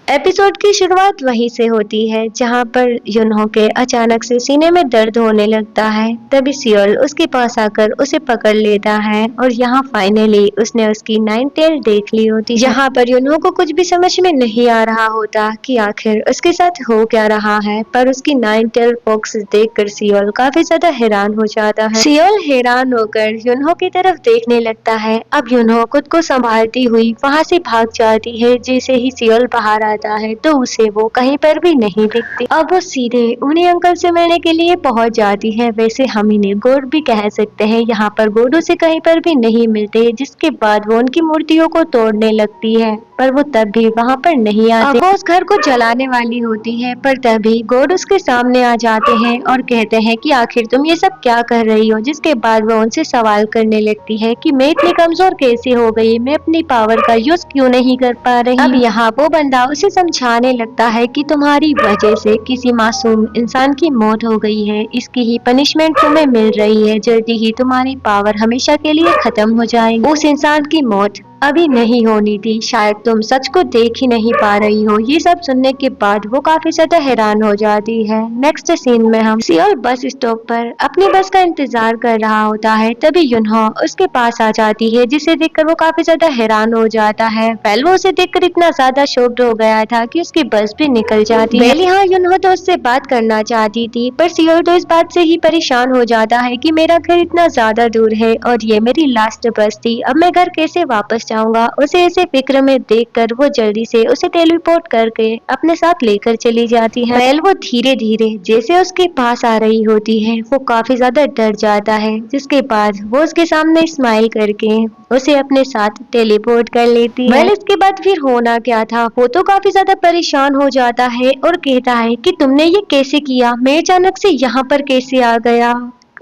Episode की शुरुआत वहीं से होती है जहां पर युनहो के अचानक से सीने में दर्द होने लगता है। तभी सियोल उसके पास आकर उसे पकड़ लेता है और यहाँ फाइनली उसने उसकी नाइन टेल देख ली होती है। यहाँ पर युनहो को कुछ भी समझ में नहीं आ रहा होता कि आखिर उसके साथ हो क्या रहा है, पर उसकी नाइन टेल फॉक्स देखकर सियोल काफी ज्यादा हैरान हो जाता है। सियोल हैरान होकर युनहो की तरफ देखने लगता है। अब युनहो खुद को संभालती हुई वहाँ से भाग जाती है। जैसे ही सियोल बाहर आता है तो उसे वो कहीं पर भी नहीं दिखती। अब वो सीधे उन्हीं अंकल से मिलने के लिए पहुंच जाती है। वैसे हम इन्हें गोड भी कह सकते हैं। यहाँ पर गोड उसे कहीं पर भी नहीं मिलते, जिसके बाद वो उनकी मूर्तियों को तोड़ने लगती है, पर वो तब भी वहाँ पर नहीं आते। अब वो उस घर को जलाने वाली होती है, पर तभी गोड उसके सामने आ जाते हैं और कहते हैं कि आखिर तुम ये सब क्या कर रही हो। जिसके बाद वो उनसे सवाल करने लगती है कि मैं इतनी कमजोर कैसे हो गई, मैं अपनी पावर का यूज क्यों नहीं कर पा रही। अब यहाँ वो बंदा उसे समझाने लगता है कि तुम्हारी वजह से किसी मासूम इंसान की मौत हो गई है, इसकी ही पनिशमेंट तुम्हें मिल रही है। जल्दी ही तुम्हारी पावर हमेशा के लिए खत्म हो जाएगी। उस इंसान की मौत अभी नहीं होनी थी, शायद तुम सच को देख ही नहीं पा रही हो। ये सब सुनने के बाद वो काफी ज्यादा हैरान हो जाती है। नेक्स्ट सीन में हम सियोल बस स्टॉप पर अपनी बस का इंतजार कर रहा होता है। तभी युनहो उसके पास आ जाती है, जिसे देखकर वो काफी ज्यादा हैरान हो जाता है। पहले वो उसे देखकर इतना ज्यादा शॉक्ड हो गया था कि उसकी बस भी निकल जाती है। पहले हाँ, युनहो तो उससे बात करना चाहती थी, पर सियोल तो इस बात से ही परेशान हो जाता है कि मेरा घर इतना ज्यादा दूर है और ये मेरी लास्ट बस थी, अब मैं घर कैसे वापस जाऊंगा। उसे ऐसे फिक्र में देखकर वो जल्दी से उसे टेलीपोर्ट करके अपने साथ लेकर चली जाती है। वेल वो धीरे धीरे जैसे उसके पास आ रही होती है, वो काफी ज्यादा डर जाता है। जिसके बाद वो उसके सामने स्माइल करके उसे अपने साथ टेलीपोर्ट कर लेती है। वेल इसके बाद फिर होना क्या था, वो तो काफी ज्यादा परेशान हो जाता है और कहता है कि तुमने ये कैसे किया, मैं अचानक से यहाँ पर कैसे आ गया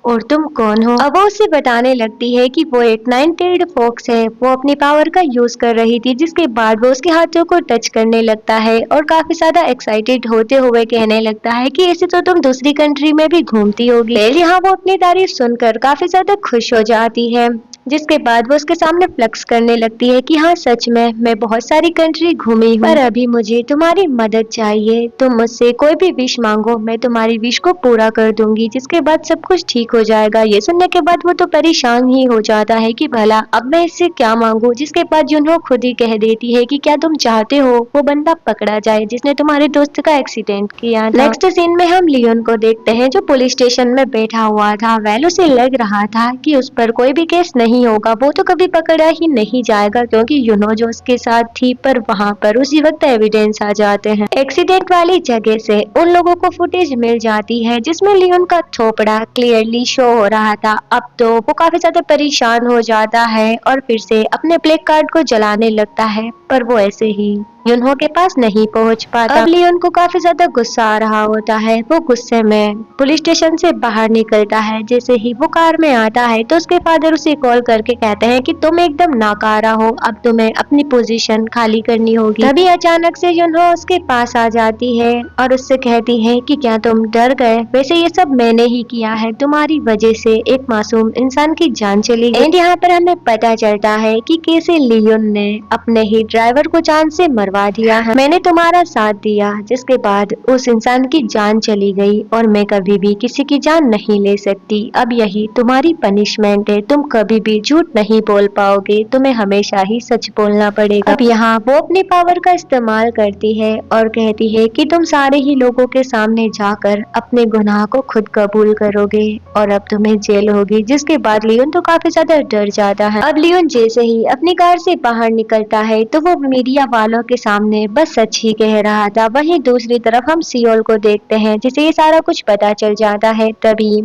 और तुम कौन हो। अब वो उसे बताने लगती है कि वो एक नाइन टेल्ड फॉक्स है, वो अपनी पावर का यूज कर रही थी। जिसके बाद वो उसके हाथों को टच करने लगता है और काफी ज्यादा एक्साइटेड होते हुए कहने लगता है कि ऐसे तो तुम दूसरी कंट्री में भी घूमती होगी। यहाँ वो अपनी तारीफ सुनकर काफी ज्यादा खुश हो जाती है। जिसके बाद वो उसके सामने फ्लेक्स करने लगती है कि हाँ सच में मैं बहुत सारी कंट्री घूमी हूँ, पर अभी मुझे तुम्हारी मदद चाहिए। तुम मुझसे कोई भी विश मांगो, मैं तुम्हारी विश को पूरा कर दूंगी। जिसके बाद सब कुछ ठीक हो जाएगा। ये सुनने के बाद वो तो परेशान ही हो जाता है कि भला अब मैं इससे क्या मांगू। जिसके बाद युनहो खुद ही कह देती है कि क्या तुम चाहते हो वो बंदा पकड़ा जाए जिसने तुम्हारे दोस्त का एक्सीडेंट किया। नेक्स्ट सीन में हम लियोन को देखते हैं जो पुलिस स्टेशन में बैठा हुआ था। वेल उसे लग रहा था कि उस पर कोई भी केस नहीं होगा, वो तो कभी पकड़ा ही नहीं जाएगा क्योंकि युनहो जो उसके साथ थी। पर वहाँ पर उसी वक्त एविडेंस आ जाते हैं। एक्सीडेंट वाली जगह से उन लोगों को फुटेज मिल जाती है जिसमें लियोन का थोपड़ा क्लियरली शो हो रहा था। अब तो वो काफी ज्यादा परेशान हो जाता है और फिर से अपने प्ले कार्ड को जलाने लगता है, पर वो ऐसे ही युनहो के पास नहीं पहुंच पाता। अब लियोन को काफी ज्यादा गुस्सा आ रहा होता है। वो गुस्से में पुलिस स्टेशन से बाहर निकलता है। जैसे ही वो कार में आता है तो उसके फादर उसे कॉल करके कहते हैं कि तुम एकदम नाकारा हो, अब तुम्हें अपनी पोजीशन खाली करनी होगी। तभी अचानक से युनहो उसके पास आ जाती है और उससे कहती है कि क्या तुम डर गए, वैसे ये सब मैंने ही किया है, तुम्हारी वजह से एक मासूम इंसान की जान चली गई। एंड यहाँ पर हमें पता चलता है कि कैसे लियोन ने अपने ही ड्राइवर को जान से मरवा दिया है। मैंने तुम्हारा साथ दिया, जिसके बाद उस इंसान की जान चली गई और मैं कभी भी किसी की जान नहीं ले सकती। अब यही तुम्हारी पनिशमेंट है, तुम कभी भी झूठ नहीं बोल पाओगे, तुम्हें हमेशा ही सच बोलना पड़ेगा। अब यहाँ वो अपनी पावर का इस्तेमाल करती है और कहती है कि तुम सारे ही लोगों के सामने जाकर अपने गुनाह को खुद कबूल करोगे और अब तुम्हें जेल होगी। जिसके बाद लियोन तो काफी ज्यादा डर जाता है। अब लियोन जैसे ही अपनी कार से बाहर निकलता है तो वो मीडिया वालों के सामने बस सच ही कह रहा था। वहीं दूसरी तरफ हम सियोल को देखते हैं जिसे ये सारा कुछ पता चल जाता है। तभी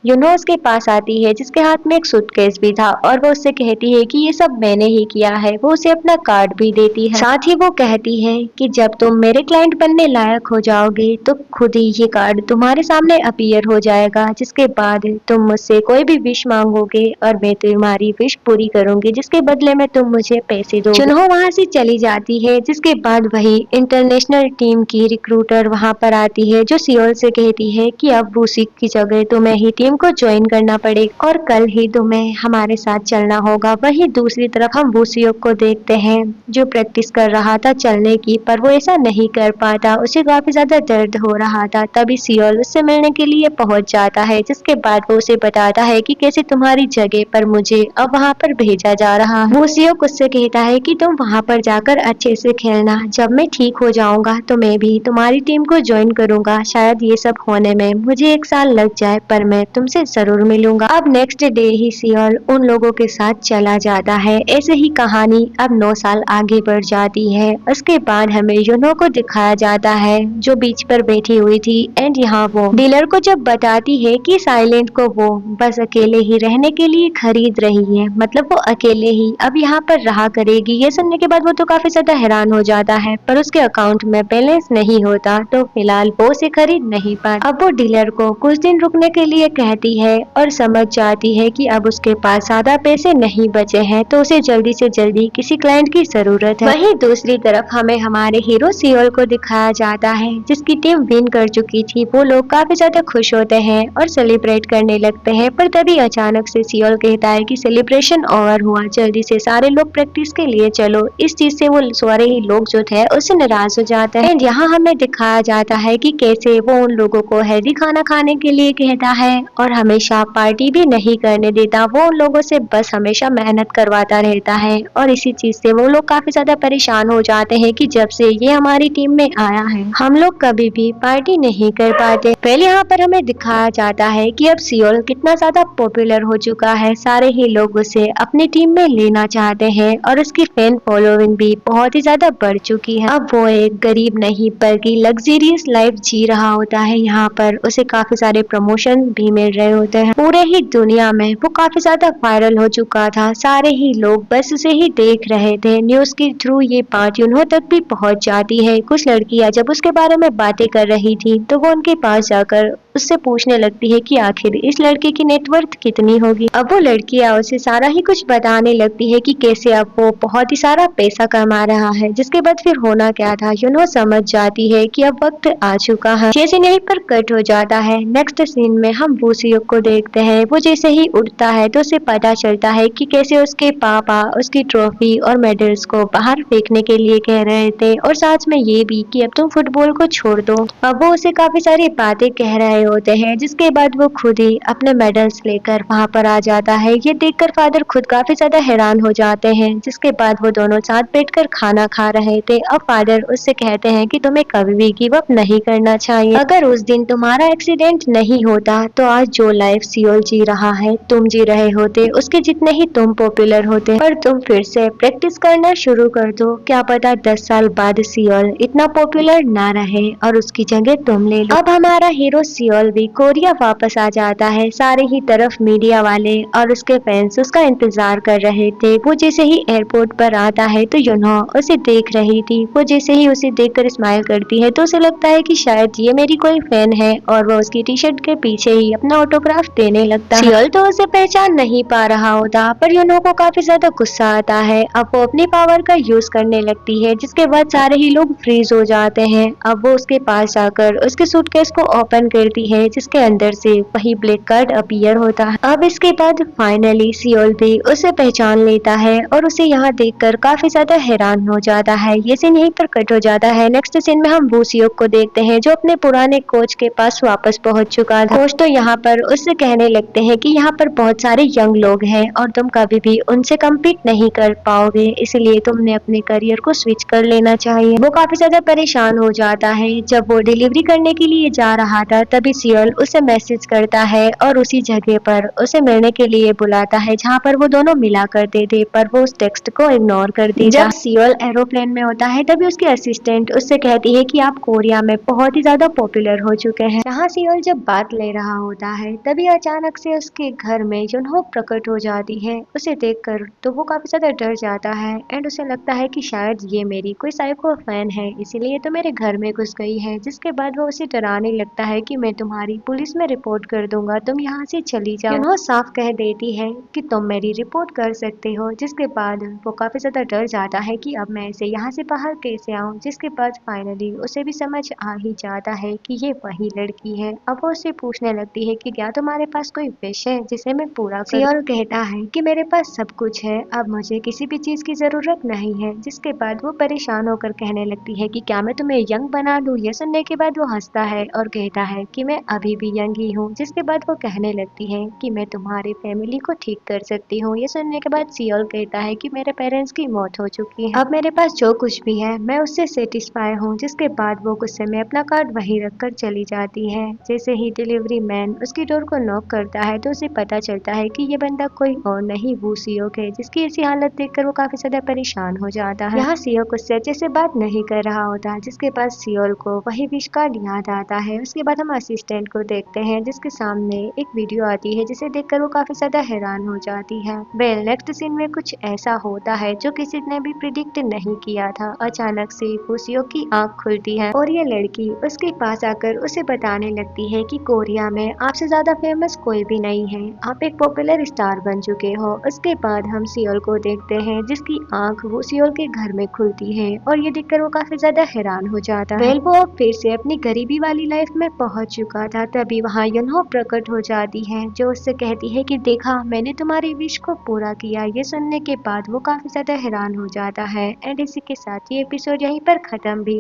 युनहो उसके पास आती है जिसके हाथ में एक सूटकेस भी था और वो उससे कहती है कि ये सब मैंने ही किया है। वो उसे अपना कार्ड भी देती है। साथ ही वो कहती है कि जब तुम मेरे क्लाइंट बनने लायक हो जाओगे तो खुद ही ये कार्ड तुम्हारे सामने अपीयर हो जाएगा। जिसके बाद तुम मुझसे कोई भी विश मांगोगे और मैं तुम्हारी विश पूरी करूंगी, जिसके बदले में तुम मुझे पैसे दो। युनहो वहाँ से चली जाती है। जिसके बाद वही इंटरनेशनल टीम की रिक्रूटर वहाँ पर आती है जो सियोल से कहती है कि अब उसी की जगह तुम्हें ही टीम टीम को ज्वाइन करना पड़ेगा और कल ही तुम्हें हमारे साथ चलना होगा। वहीं दूसरी तरफ हम वूसियोक को देखते हैं जो प्रैक्टिस कर रहा था चलने की, पर वो ऐसा नहीं कर पाता, उसे काफी ज्यादा दर्द हो रहा था। तभी सियोल उससे मिलने के लिए पहुंच जाता है, जिसके बाद वो उसे बताता है कि कैसे तुम्हारी जगह पर मुझे अब वहाँ पर भेजा जा रहा है। वूसियोक उससे कहता है कि तुम वहाँ पर जाकर अच्छे से खेलना, जब मैं ठीक हो जाऊंगा तो मैं भी तुम्हारी टीम को ज्वाइन करूंगा। शायद ये सब होने में मुझे 1 साल लग जाए, पर मैं तुमसे जरूर मिलूंगा। अब नेक्स्ट डे ही सियोल उन लोगों के साथ चला जाता है। ऐसे ही कहानी अब 9 साल आगे बढ़ जाती है। उसके बाद हमें यूनो को दिखाया जाता है जो बीच पर बैठी हुई थी एंड यहाँ वो डीलर को जब बताती है कि साइलेंट को वो बस अकेले ही रहने के लिए खरीद रही है, मतलब वो अकेले ही अब यहाँ पर रहा करेगी। ये सुनने के बाद वो तो काफी ज्यादा हैरान हो जाता है, पर उसके अकाउंट में बैलेंस नहीं होता तो फिलहाल वो उसे खरीद नहीं पाता। अब वो डीलर को कुछ दिन रुकने के लिए कहती है और समझ जाती है कि अब उसके पास ज्यादा पैसे नहीं बचे हैं, तो उसे जल्दी से जल्दी किसी क्लाइंट की जरूरत है। वहीं दूसरी तरफ हमें हमारे हीरो सियोल को दिखाया जाता है जिसकी टीम विन कर चुकी थी। वो लोग काफी ज्यादा खुश होते हैं और सेलिब्रेट करने लगते हैं, पर तभी अचानक से सियोल कहता है कि सेलिब्रेशन ओवर हुआ, जल्दी से सारे लोग प्रैक्टिस के लिए चलो। इस चीज से वो सारे ही लोग जो थे उससे नाराज हो जाते हैं। यहाँ हमें दिखाया जाता है कि कैसे वो उन लोगों को हेल्दी खाना खाने के लिए कहता है और हमेशा पार्टी भी नहीं करने देता। वो उन लोगों से बस हमेशा मेहनत करवाता रहता है और इसी चीज से वो लोग काफी ज्यादा परेशान हो जाते हैं कि जब से ये हमारी टीम में आया है हम लोग कभी भी पार्टी नहीं कर पाते। पहले यहाँ पर हमें दिखाया जाता है कि अब सियोल कितना ज्यादा पॉपुलर हो चुका है, सारे ही लोग उसे अपनी टीम में लेना चाहते हैं और उसकी फैन फॉलोइंग भी बहुत ही ज्यादा बढ़ चुकी है। अब वो एक गरीब नहीं बल्कि लग्जरियस लाइफ जी रहा होता है। यहाँ पर उसे काफी सारे प्रमोशन भी मिल रहे होते हैं। पूरे ही दुनिया में वो काफी ज्यादा वायरल हो चुका था, सारे ही लोग बस उसे ही देख रहे थे। न्यूज के थ्रू ये बात यूनो तक भी पहुंच जाती है। कुछ लड़कियां जब उसके बारे में बातें कर रही थी तो वो उनके पास जाकर उससे पूछने लगती है कि आखिर इस लड़के की नेटवर्थ कितनी होगी। अब वो लड़कियां उसे सारा ही कुछ बताने लगती है कि कैसे अब वो बहुत ही सारा पैसा कमा रहा है। जिसके बाद फिर होना क्या था, यूनो समझ जाती है कि अब वक्त आ चुका है। जैसे यहीं पर कट हो जाता है। नेक्स्ट सीन में हम वूसियोक को देखते हैं। वो जैसे ही उठता है तो उसे पता चलता है कि कैसे उसके पापा उसकी ट्रॉफी और मेडल्स को बाहर फेंकने के लिए कह रहे थे और साथ में ये भी कि अब तुम फुटबॉल को छोड़ दो। अब वो उसे काफी सारी बातें कह रहे होते हैं, जिसके बाद वो खुद ही अपने मेडल्स लेकर वहाँ पर आ जाता है। ये देखकर फादर खुद काफी ज्यादा हैरान हो जाते हैं। जिसके बाद वो दोनों साथ बैठकर खाना खा रहे थे। अब फादर उससे कहते हैं कि तुम्हें कभी भी गिव अप नहीं करना चाहिए। अगर उस दिन तुम्हारा एक्सीडेंट नहीं होता तो आज जो लाइफ सियोल जी रहा है तुम जी रहे होते, उसके जितने ही तुम पॉपुलर होते। पर तुम फिर से प्रैक्टिस करना शुरू कर दो, क्या पता 10 साल बाद सियोल इतना पॉपुलर ना रहे और उसकी जगह तुम ले लो। अब हमारा हीरो सियोल भी कोरिया वापस आ जाता है। सारे ही तरफ मीडिया वाले और उसके फैंस उसका इंतजार कर रहे थे। वो जैसे ही एयरपोर्ट पर आता है तो यूनो उसे देख रही थी। वो जैसे ही उसे देखकर स्माइल करती है तो उसे लगता है कि शायद ये मेरी कोई फैन है और वो उसकी टी शर्ट के पीछे ही अपना ऑटोग्राफ देने लगता है। सियोल तो उसे पहचान नहीं पा रहा होता, पर यूनो को काफी ज्यादा गुस्सा आता है। अब वो अपनी पावर का यूज करने लगती है, जिसके बाद सारे ही लोग फ्रीज हो जाते हैं। अब वो उसके पास जाकर उसके सूटकेस को ओपन करती है, जिसके अंदर से वही ब्लैक कार्ड अपीयर होता है। अब इसके बाद फाइनली सियोल भी उसे पहचान लेता है और उसे यहाँ देखकर काफी ज्यादा हैरान हो जाता है। ये सीन यहीं पर कट हो जाता है। नेक्स्ट सीन में हम वूसियोक को देखते हैं जो अपने पुराने कोच के पास वापस पहुंच चुका था। कोच तो यहाँ पर उससे कहने लगते हैं कि यहाँ पर बहुत सारे यंग लोग हैं और तुम कभी भी उनसे कम्पीट नहीं कर पाओगे, इसलिए तुमने अपने करियर को स्विच कर लेना चाहिए। वो काफी ज्यादा परेशान हो जाता है। जब वो डिलीवरी करने के लिए जा रहा था तभी सियोल उसे मैसेज करता है और उसी जगह पर उसे मिलने के लिए बुलाता है जहाँ पर वो दोनों मिला करते थे, पर वो उस टेक्स्ट को इग्नोर करती। जब सियोल एरोप्लेन में होता है तभी उसकी असिस्टेंट उससे कहती है कि आप कोरिया में बहुत ही ज्यादा पॉपुलर हो चुके हैं। जहाँ सियोल जब बात ले रहा होता है तभी अचानक से उसके घर में यूनहो प्रकट हो जाती है। उसे देखकर तो वो काफी ज्यादा डर जाता है एंड उसे लगता है कि शायद ये मेरी कोई साइको फैन है, इसीलिए तो मेरे घर में घुस गई है। जिसके बाद वो उसे डराने लगता है कि मैं तुम्हारी पुलिस में रिपोर्ट कर दूंगा, तुम यहाँ से चली जाओ। युनहो साफ कह देती है कि तुम मेरी रिपोर्ट कर सकते हो, जिसके बाद वो काफी ज्यादा डर जाता है कि अब मैं इसे यहाँ से बाहर कैसे आऊँ। जिसके बाद फाइनली उसे भी समझ आ ही जाता है कि ये वही लड़की है। अब वो उससे पूछने लगती है कि क्या तुम्हारे पास कोई विश है जिसे मैं पूरा करूं? सियोल कहता है कि मेरे पास सब कुछ है, अब मुझे किसी भी चीज की जरूरत नहीं है। जिसके बाद वो परेशान होकर कहने लगती है कि क्या मैं तुम्हें यंग बना लूं? ये सुनने के बाद वो हंसता है और कहता है कि मैं अभी भी यंग ही हूँ। जिसके बाद वो कहने लगती है कि मैं तुम्हारी फैमिली को ठीक कर सकती हूँ। ये सुनने के बाद सियोल कहता है कि मेरे पेरेंट्स की मौत हो चुकी है, अब मेरे पास जो कुछ भी है मैं उससे सेटिस्फाई हूँ। जिसके बाद वो गुस्से में अपना कार्ड वहीं रखकर चली जाती है। जैसे ही डिलीवरी मैन उसकी डोर को नॉक करता है तो उसे पता चलता है कि ये बंदा कोई और नहीं वो सियोक है, जिसकी ऐसी हालत देखकर वो काफी ज्यादा परेशान हो जाता है। यहाँ सियोक उससे अच्छे से बात नहीं कर रहा होता, जिसके बाद सियोल को वही विश कार्ड याद आता है। उसके बाद हम असिस्टेंट को देखते हैं जिसके सामने एक वीडियो आती है, जिसे देखकर वो काफी ज्यादा हैरान हो जाती है। वेल नेक्स्ट सीन में कुछ ऐसा होता है जो किसी ने भी प्रिडिक्ट नहीं किया था। अचानक से सियोक की आँख खुलती है और ये लड़की उसके पास आकर उसे बताने लगती है कि कोरिया में आपसे ज्यादा फेमस कोई भी नहीं है, आप एक पॉपुलर स्टार बन चुके हो। उसके बाद हम सियोल को देखते हैं जिसकी आंख वो सियोल के घर में खुलती है और ये देखकर वो काफी ज्यादा हैरान हो जाता है। वेल वो अब फिर से अपनी गरीबी वाली लाइफ में पहुंच चुका था। तभी वहाँ युनहो प्रकट हो जाती है जो उससे कहती है कि देखा मैंने तुम्हारी विश को पूरा किया। ये सुनने के बाद वो काफी ज्यादा हैरान हो जाता है। एंड इसी के साथ ये एपिसोड यहीं पर खत्म भी।